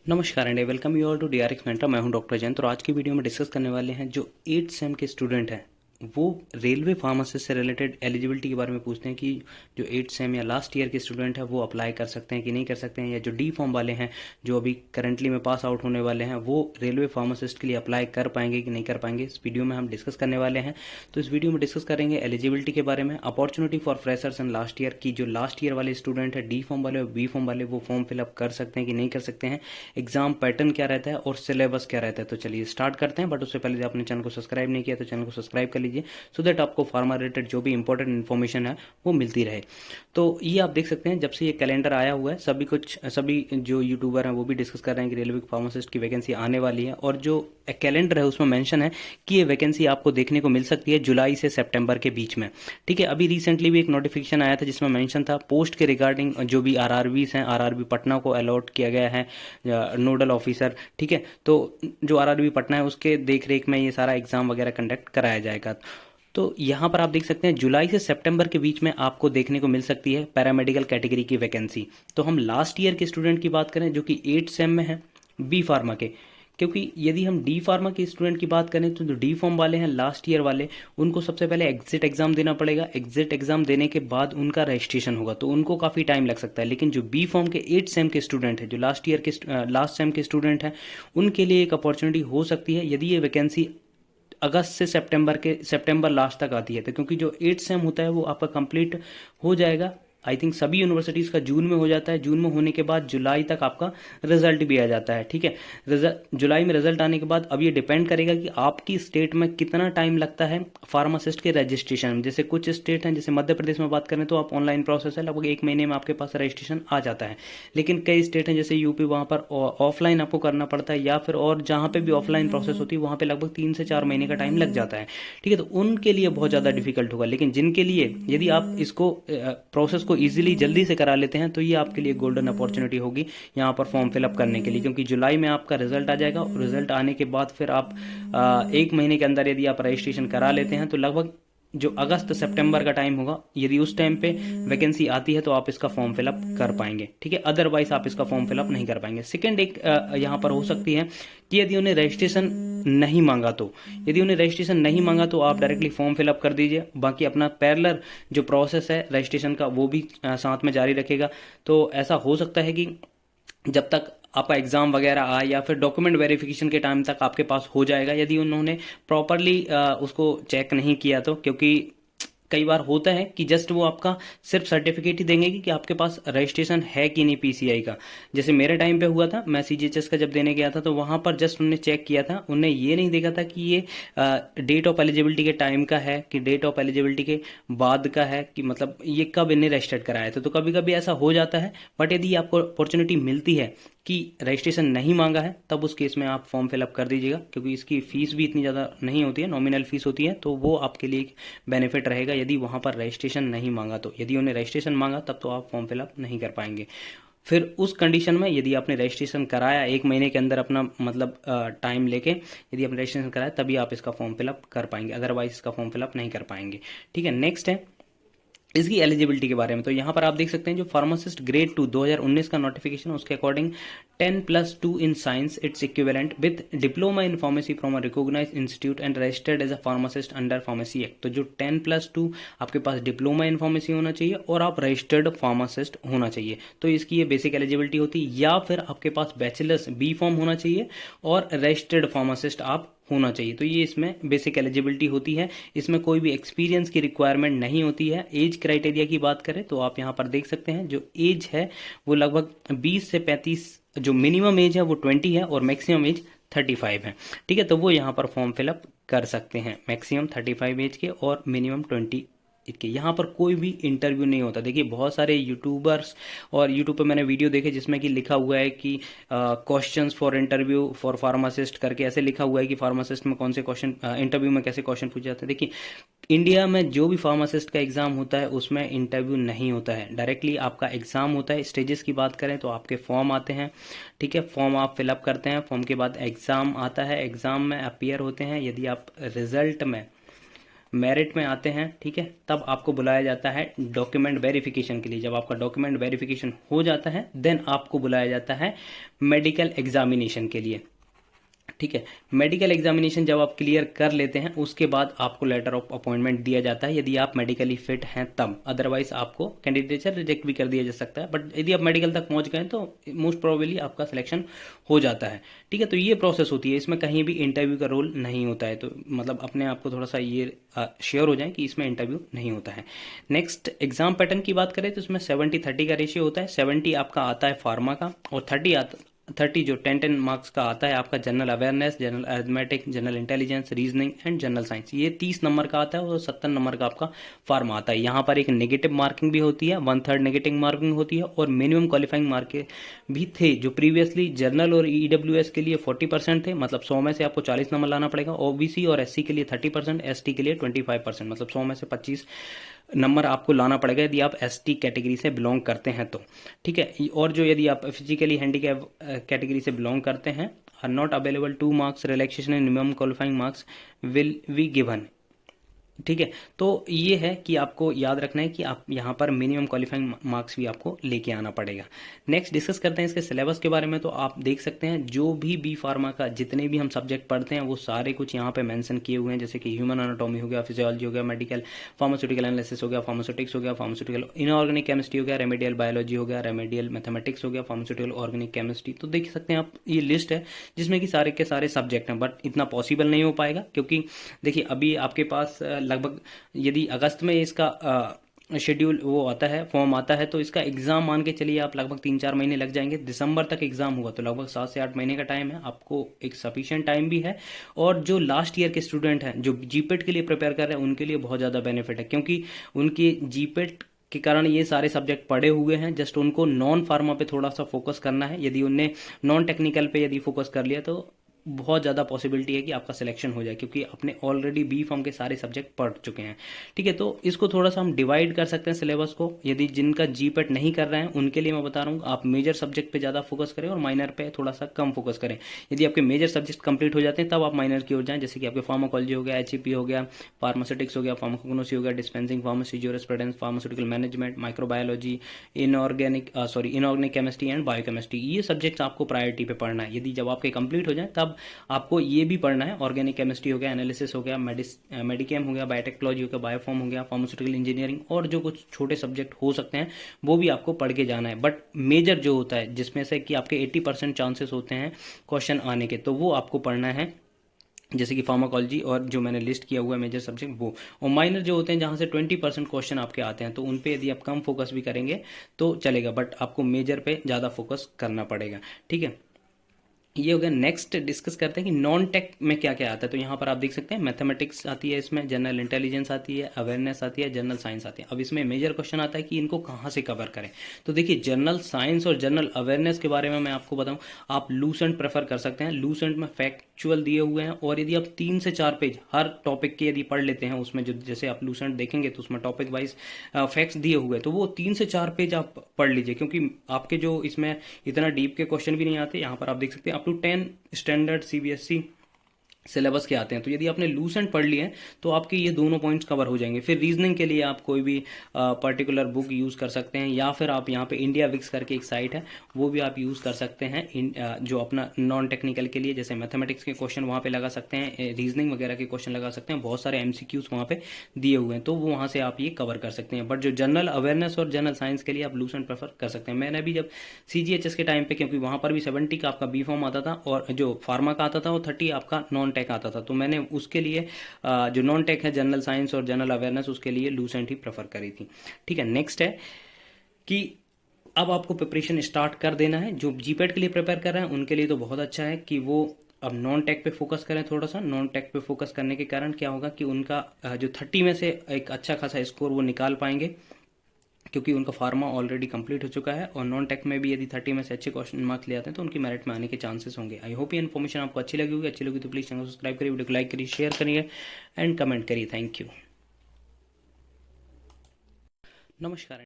नमस्कार and welcome you all to DRX mentor. मैं हूं डॉक्टर जयंत और आज की वीडियो में डिस्कस करने वाले हैं जो 8th सेम के स्टूडेंट हैं वो रेलवे फार्मासिस्ट से रिलेटेड एलिजिबिलिटी के बारे में पूछते हैं कि जो 8th सेम या लास्ट ईयर के स्टूडेंट हैं वो अप्लाई कर सकते हैं कि नहीं कर सकते हैं, या जो डी फॉर्म वाले हैं जो अभी करंटली में पास आउट होने वाले हैं वो रेलवे फार्मासिस्ट के लिए अप्लाई कर पाएंगे कि नहीं कर पाएंगे। इस वीडियो में हम डिस्कस करने वाले हैं। तो इस वीडियो में डिस्कस करेंगे एलिजिबिलिटी के बारे में, opportunity for freshers and last year की जो लास्ट ईयर वाले स्टूडेंट है डी फॉर्म वाले और बी फॉर्म वाले वो फॉर्म फिलअप कर सकते हैं कि नहीं कर सकते हैं, एग्जाम पैटर्न क्या रहता है और सिलेबस क्या रहता है। तो चलिए स्टार्ट करते हैं, बट उससे पहले आपने चैनल को सब्सक्राइब नहीं किया तो चैनल को सब्सक्राइब कर लीजिए सो दैट आपको फार्मा रिलेटेड जो भी इंपॉर्टेंट इन्फॉर्मेशन है वो मिलती रहे। तो ये आप देख सकते हैं जब से ये कैलेंडर आया हुआ है सभी जो यूट्यूबर हैं वो भी डिस्कस कर रहे हैं कि रेलवे फार्मासिस्ट की वैकेंसी आने वाली है, और जो कैलेंडर है उसमें मेंशन है कि ये वैकेंसी आपको देखने को मिल सकती है जुलाई से सितंबर के बीच में। ठीक है, अभी रिसेंटली भी एक नोटिफिकेशन आया था जिसमें मेंशन था पोस्ट के रिगार्डिंग जो भी आरआरबीज हैं, आरआरबी पटना को अलॉट किया गया है नोडल ऑफिसर। ठीक है, तो जो आरआरबी पटना है उसके देख रेख में ये सारा एग्जाम वगैरह कंडक्ट कराया जाएगा। तो यहाँ पर आप देख सकते हैं जुलाई से सितंबर के बीच में आपको देखने को मिल सकती है पैरामेडिकल कैटेगरी की वैकेंसी। तो हम लास्ट ईयर के स्टूडेंट की बात करें जो कि 8th सेम में है बी फार्मा के, क्योंकि यदि हम डी फार्मा के स्टूडेंट की बात करें तो जो डी फॉर्म वाले हैं लास्ट ईयर वाले उनको सबसे पहले एग्जिट एग्जाम देना पड़ेगा। एग्जिट एग्जाम देने के बाद उनका रजिस्ट्रेशन होगा तो उनको काफ़ी टाइम लग सकता है। लेकिन जो बी फॉर्म के 8th सेम के स्टूडेंट हैं जो लास्ट सेम के स्टूडेंट हैं उनके लिए एक अपॉर्चुनिटी हो सकती है यदि ये वैकेंसी अगस्त से सितंबर लास्ट तक आती है। तो क्योंकि जो 8th सेम होता है वो आपका कंप्लीट हो जाएगा, आई थिंक सभी यूनिवर्सिटीज़ का जून में हो जाता है। जून में होने के बाद जुलाई तक आपका रिजल्ट भी आ जाता है। ठीक है, रिजल्ट जुलाई में रिजल्ट आने के बाद अब ये डिपेंड करेगा कि आपकी स्टेट में कितना टाइम लगता है फार्मासिस्ट के रजिस्ट्रेशन में। जैसे कुछ स्टेट हैं, जैसे मध्य प्रदेश में बात करें तो आप ऑनलाइन प्रोसेस है, लगभग 1 महीने में आपके पास रजिस्ट्रेशन आ जाता है। लेकिन कई स्टेट हैं जैसे यूपी, वहाँ पर ऑफलाइन आपको करना पड़ता है, या फिर और जहाँ पे भी ऑफलाइन प्रोसेस होती है वहाँ पे लगभग 3 से 4 महीने का टाइम लग जाता है। ठीक है, तो उनके लिए बहुत ज़्यादा डिफिकल्ट होगा। लेकिन जिनके लिए यदि आप इसको प्रोसेस को इजीली जल्दी से करा लेते हैं तो ये आपके लिए गोल्डन अपॉर्चुनिटी होगी यहाँ पर फॉर्म फिलअप करने के लिए, क्योंकि जुलाई में आपका रिजल्ट आ जाएगा और रिजल्ट आने के बाद फिर आप 1 महीने के अंदर यदि आप रजिस्ट्रेशन करा लेते हैं तो लगभग जो अगस्त सितंबर का टाइम होगा, यदि उस टाइम पे वैकेंसी आती है तो आप इसका फॉर्म फिलअप कर पाएंगे। ठीक है, अदरवाइज आप इसका फॉर्म फिलअप नहीं कर पाएंगे। सेकंड एक यहाँ पर हो सकती है कि यदि उन्हें रजिस्ट्रेशन नहीं मांगा तो यदि उन्हें रजिस्ट्रेशन नहीं मांगा तो आप डायरेक्टली फॉर्म फिलअप कर दीजिए, बाकी अपना पैरेलल जो प्रोसेस है रजिस्ट्रेशन का वो भी साथ में जारी रखेगा। तो ऐसा हो सकता है कि जब तक आपका एग्जाम वगैरह आए या फिर डॉक्यूमेंट वेरिफिकेशन के टाइम तक आपके पास हो जाएगा, यदि उन्होंने प्रॉपरली उसको चेक नहीं किया तो। क्योंकि कई बार होता है कि जस्ट वो आपका सिर्फ सर्टिफिकेट ही देंगे कि आपके पास रजिस्ट्रेशन है कि नहीं पीसीआई का। जैसे मेरे टाइम पे हुआ था, मैं सीजीएचएस का जब देने गया था तो वहां पर जस्ट उन्होंने चेक किया था, उन्होंने ये नहीं देखा था कि ये डेट ऑफ एलिजिबिलिटी के टाइम का है कि डेट ऑफ एलिजिबिलिटी के बाद का है, कि मतलब ये कब इन्हें रजिस्टर्ड कराया था। तो कभी कभी ऐसा हो जाता है, बट यदि आपको अपॉर्चुनिटी मिलती है कि रजिस्ट्रेशन नहीं मांगा है तब उस केस में आप फॉर्म फिलअप कर दीजिएगा, क्योंकि इसकी फीस भी इतनी ज़्यादा नहीं होती है, नॉमिनल फीस होती है, तो वो आपके लिए बेनिफिट रहेगा यदि वहाँ पर रजिस्ट्रेशन नहीं मांगा तो। यदि उन्हें रजिस्ट्रेशन मांगा तब तो आप फॉर्म फिलअप नहीं कर पाएंगे। फिर उस कंडीशन में यदि आपने रजिस्ट्रेशन कराया 1 महीने के अंदर अपना मतलब टाइम लेके यदि आपने रजिस्ट्रेशन कराया तभी आप इसका फॉर्म फिलअप कर पाएंगे, अदरवाइज इसका फॉर्म फिलअप नहीं कर पाएंगे। ठीक है, नेक्स्ट है इसकी एलिजिबिलिटी के बारे में। तो यहाँ पर आप देख सकते हैं जो फार्मासिस्ट ग्रेड 2 2019 का नोटिफिकेशन, उसके according 10+2 in science it's equivalent with diploma in pharmacy from a recognised institute and registered as a pharmacist under pharmacy act. तो जो 10+2 आपके पास डिप्लोमा इन फार्मेसी होना चाहिए और आप रजिस्टर्ड फार्मासिस्ट होना चाहिए, तो इसकी ये बेसिक एलिजिबिलिटी होती है। या फिर आपके पास बैचलर्स बी फॉर्म होना चाहिए और रजिस्टर्ड फार्मासिस्ट आप होना चाहिए, तो ये इसमें बेसिक एलिजिबिलिटी होती है। इसमें कोई भी एक्सपीरियंस की रिक्वायरमेंट नहीं होती है। एज क्राइटेरिया की बात करें तो आप यहाँ पर देख सकते हैं जो एज है वो लगभग 20 से 35, जो मिनिमम एज है वो 20 है और मैक्सिमम एज 35 है। ठीक है, तो वो यहाँ पर फॉर्म फिलअप कर सकते हैं, मैक्सिमम 35 एज के और मिनिमम 20 इसके। यहाँ पर कोई भी इंटरव्यू नहीं होता। देखिए बहुत सारे यूट्यूबर्स और यूट्यूब पे मैंने वीडियो देखे जिसमें कि लिखा हुआ है कि questions for interview for pharmacist करके ऐसे लिखा हुआ है कि फार्मासिस्ट में कौन से क्वेश्चन, इंटरव्यू में कैसे क्वेश्चन पूछे जाते हैं। देखिए इंडिया में जो भी फार्मासिस्ट का एग्जाम होता है उसमें इंटरव्यू नहीं होता है, डायरेक्टली आपका एग्जाम होता है। स्टेजेस की बात करें तो आपके फॉर्म आते हैं, ठीक है, फॉर्म आप फिलअप करते हैं, फॉर्म के बाद एग्जाम आता है, एग्जाम में अपियर होते हैं। यदि आप रिजल्ट में मेरिट में आते हैं, ठीक है, तब आपको बुलाया जाता है डॉक्यूमेंट वेरिफिकेशन के लिए। जब आपका डॉक्यूमेंट वेरिफिकेशन हो जाता है देन आपको बुलाया जाता है मेडिकल एग्जामिनेशन के लिए, ठीक है। मेडिकल एग्जामिनेशन जब आप क्लियर कर लेते हैं उसके बाद आपको लेटर ऑफ अपॉइंटमेंट दिया जाता है यदि आप मेडिकली फिट हैं तब, अदरवाइज आपको कैंडिडेचर रिजेक्ट भी कर दिया जा सकता है। बट यदि आप मेडिकल तक पहुंच गए तो मोस्ट प्रोबेबली आपका सिलेक्शन हो जाता है, ठीक है। तो ये प्रोसेस होती है, इसमें कहीं भी इंटरव्यू का रोल नहीं होता है, तो मतलब अपने आप को थोड़ा सा ये श्योर हो जाए कि इसमें इंटरव्यू नहीं होता है। नेक्स्ट एग्जाम पैटर्न की बात करें तो इसमें 70-30 का रेशियो होता है। 70 आपका आता है फार्मा का और 30 जो 10 मार्क्स का आता है आपका general awareness, general arithmetic, general intelligence, reasoning and general science, ये 30 नंबर का आता है और 70 नंबर का आपका फार्मा आता है। यहाँ पर एक नेगेटिव मार्किंग भी होती है, 1/3 नेगेटिव मार्किंग होती है और मिनिमम क्वालिफाइंग मार्क भी थे जो प्रीवियसली जनरल और ईडब्ल्यूएस के लिए 40% थे, मतलब 100 में से आपको 40 नंबर लाना पड़ेगा। ओबीसी और एससी के लिए 30%, एसटी के लिए 25%, मतलब 100 में से 25 नंबर आपको लाना पड़ेगा यदि आप एसटी कैटेगरी से बिलोंग करते हैं तो, ठीक है। और जो यदि आप फिजिकली हैंडीकैप कैटेगरी से बिलोंग करते हैं, are not available 2 marks relaxation in minimum qualifying marks will be given, ठीक है। तो ये है कि आपको याद रखना है कि आप यहाँ पर मिनिमम क्वालिफाइंग मार्क्स भी आपको लेके आना पड़ेगा। नेक्स्ट डिस्कस करते हैं इसके सिलेबस के बारे में। तो आप देख सकते हैं जो भी बी फार्मा का जितने भी हम सब्जेक्ट पढ़ते हैं वो सारे कुछ यहाँ पे मेंशन किए हुए हैं, जैसे कि ह्यूमन एनाटॉमी हो गया, फिजियोलॉजी हो गया, मेडिकल फार्मास्यूटिकल एनालिसिस हो गया, फार्मास्यूटिक्स हो गया, फार्मास्यूटिकल इनऑर्गेनिक केमिस्ट्री हो गया, रेमेडियल बायोलॉजी हो गया, रेमेडियल मैथमेटिक्स हो गया, फार्मास्यूटिकल ऑर्गेनिक केमिस्ट्री। तो देख सकते हैं आप ये लिस्ट है जिसमें कि सारे के सारे सब्जेक्ट हैं, बट इतना पॉसिबल नहीं हो पाएगा क्योंकि देखिए अभी आपके पास लगभग यदि अगस्त में इसका शेड्यूल वो आता है, फॉर्म आता है, तो इसका एग्जाम मान के चलिए आप लगभग 3-4 महीने लग जाएंगे। दिसंबर तक एग्जाम होगा तो लगभग 7 से 8 महीने का टाइम है, आपको एक सफिशिएंट टाइम भी है। और जो लास्ट ईयर के स्टूडेंट हैं जो जीपेट के लिए प्रिपेयर कर रहे हैं उनके लिए बहुत ज़्यादा बेनिफिट है क्योंकि उनके जीपेट के कारण ये सारे सब्जेक्ट पढ़े हुए हैं, जस्ट उनको नॉन फार्मा पे थोड़ा सा फोकस करना है। यदि उनने नॉन टेक्निकल पे यदि फोकस कर लिया तो बहुत ज़्यादा पॉसिबिलिटी है कि आपका सिलेक्शन हो जाए क्योंकि आपने ऑलरेडी बी फॉर्म के सारे सब्जेक्ट पढ़ चुके हैं, ठीक है। तो इसको थोड़ा सा हम डिवाइड कर सकते हैं सिलेबस को। यदि जिनका जीपेट नहीं कर रहे हैं उनके लिए मैं बता रहा हूँ आप मेजर सब्जेक्ट पे ज़्यादा फोकस करें और माइनर पे थोड़ा सा कम फोकस करें। यदि आपके मेजर सब्जेक्ट कंप्लीट हो जाते हैं तब आप माइनर की ओर जाएं, जैसे कि आपके फार्माकोलॉजी हो गया, एचईपी हो गया, फार्मास्यूटिक्स हो गया, फार्माकोग्नोसी हो गया, dispensing pharmacy, jurisprudence, pharmaceutical management, microbiology, inorganic chemistry and biochemistry, ये सब्जेक्ट्स आपको प्रायोरिटी पे पढ़ना है। यदि जब आपके कंप्लीट हो जाए तब आपको ये भी पढ़ना है, ऑर्गेनिक केमिस्ट्री हो गया, एनालिसिस हो गया, मेडिकेम हो गया, बायोटेक्नोलॉजी हो गया, बायोफॉर्म हो गया, फार्मास्यूटिकल इंजीनियरिंग और जो कुछ छोटे सब्जेक्ट हो सकते हैं वो भी आपको पढ़ के जाना है। बट मेजर जो होता है जिसमें से कि आपके 80% चांसेस होते हैं क्वेश्चन आने के, तो वो आपको पढ़ना है, जैसे कि फार्माकोलॉजी और जो मैंने लिस्ट किया हुआ है मेजर सब्जेक्ट वो। और माइनर जो होते हैं जहाँ से 20% क्वेश्चन आपके आते हैं तो उन पे यदि आप कम फोकस भी करेंगे तो चलेगा, बट आपको मेजर पे ज़्यादा फोकस करना पड़ेगा, ठीक है। ये हो गया। नेक्स्ट डिस्कस करते हैं कि नॉन टेक में क्या क्या आता है। तो यहाँ पर आप देख सकते हैं मैथमेटिक्स आती है, इसमें जनरल इंटेलिजेंस आती है, अवेयरनेस आती है, जनरल साइंस आती है। अब इसमें मेजर क्वेश्चन आता है कि इनको कहाँ से कवर करें। तो देखिए जनरल साइंस और जनरल अवेयरनेस के बारे में मैं आपको बताऊँ, आप लूसेंट प्रेफर कर सकते हैं। लूसेंट में फैक्चुअल दिए हुए हैं और यदि आप 3 से 4 पेज हर टॉपिक के यदि पढ़ लेते हैं, उसमें जो जैसे आप लूसेंट देखेंगे तो उसमें टॉपिक वाइज फैक्ट्स दिए हुए हैं, तो वो 3 से 4 पेज आप पढ़ लीजिए क्योंकि आपके जो इसमें इतना डीप के क्वेश्चन भी नहीं आते। यहाँ पर आप देख सकते हैं up to 10 standard CBSE syllabus के आते हैं। तो यदि आपने लूसेंट पढ़ लिए हैं तो आपके ये दोनों पॉइंट्स कवर हो जाएंगे। फिर रीजनिंग के लिए आप कोई भी पर्टिकुलर बुक यूज़ कर सकते हैं या फिर आप यहाँ पे इंडिया विक्स करके एक साइट है वो भी आप यूज़ कर सकते हैं जो अपना नॉन टेक्निकल के लिए, जैसे मैथमेटिक्स के क्वेश्चन वहाँ पे लगा सकते हैं, रीजनिंग वगैरह के क्वेश्चन लगा सकते हैं, बहुत सारे एमसीक्यूज वहाँ पे दिए हुए हैं तो वो वहाँ से आप ये कवर कर सकते हैं। बट जो जनरल अवेयरनेस और जनरल साइंस के लिए आप लूसेंट प्रेफर कर सकते हैं। मैंने भी जब सीजीएचएस के टाइम पे, क्योंकि वहाँ पर भी 70 का आपका बी फॉर्म आता था और जो फार्मा का आता था वो 30 आपका नॉन टेक आता था, तो मैंने उसके लिए जो नॉन टेक है जनरल साइंस और जनरल अवेयरनेस उसके लिए लूसेंट ही प्रेफर करी थी, ठीक है। नेक्स्ट है कि अब आपको प्रिपरेशन स्टार्ट कर देना है। जो जीपेट के लिए प्रिपेयर कर रहे हैं उनके लिए तो बहुत अच्छा है कि वो अब नॉन टेक पे फोकस करें थोड़ा सा। नॉन टेक पे फोकस करने के कारण क्या होगा कि उनका जो 30 में से एक अच्छा खासा स्कोर वो निकाल पाएंगे क्योंकि उनका फार्मा ऑलरेडी कंप्लीट हो चुका है और नॉन टेक में भी यदि 30 में से अच्छे क्वेश्चन मार्क्स ले आते हैं तो उनकी मेरिट में आने के चांसेस होंगे। आई होप ये इन्फॉर्मेशन आपको अच्छी लगी होगी। अच्छी लगी तो प्लीज़ चैनल को सब्सक्राइब करिए, वीडियो को लाइक करिए, शेयर करिए एंड कमेंट करिए। Thank you. नमस्कार।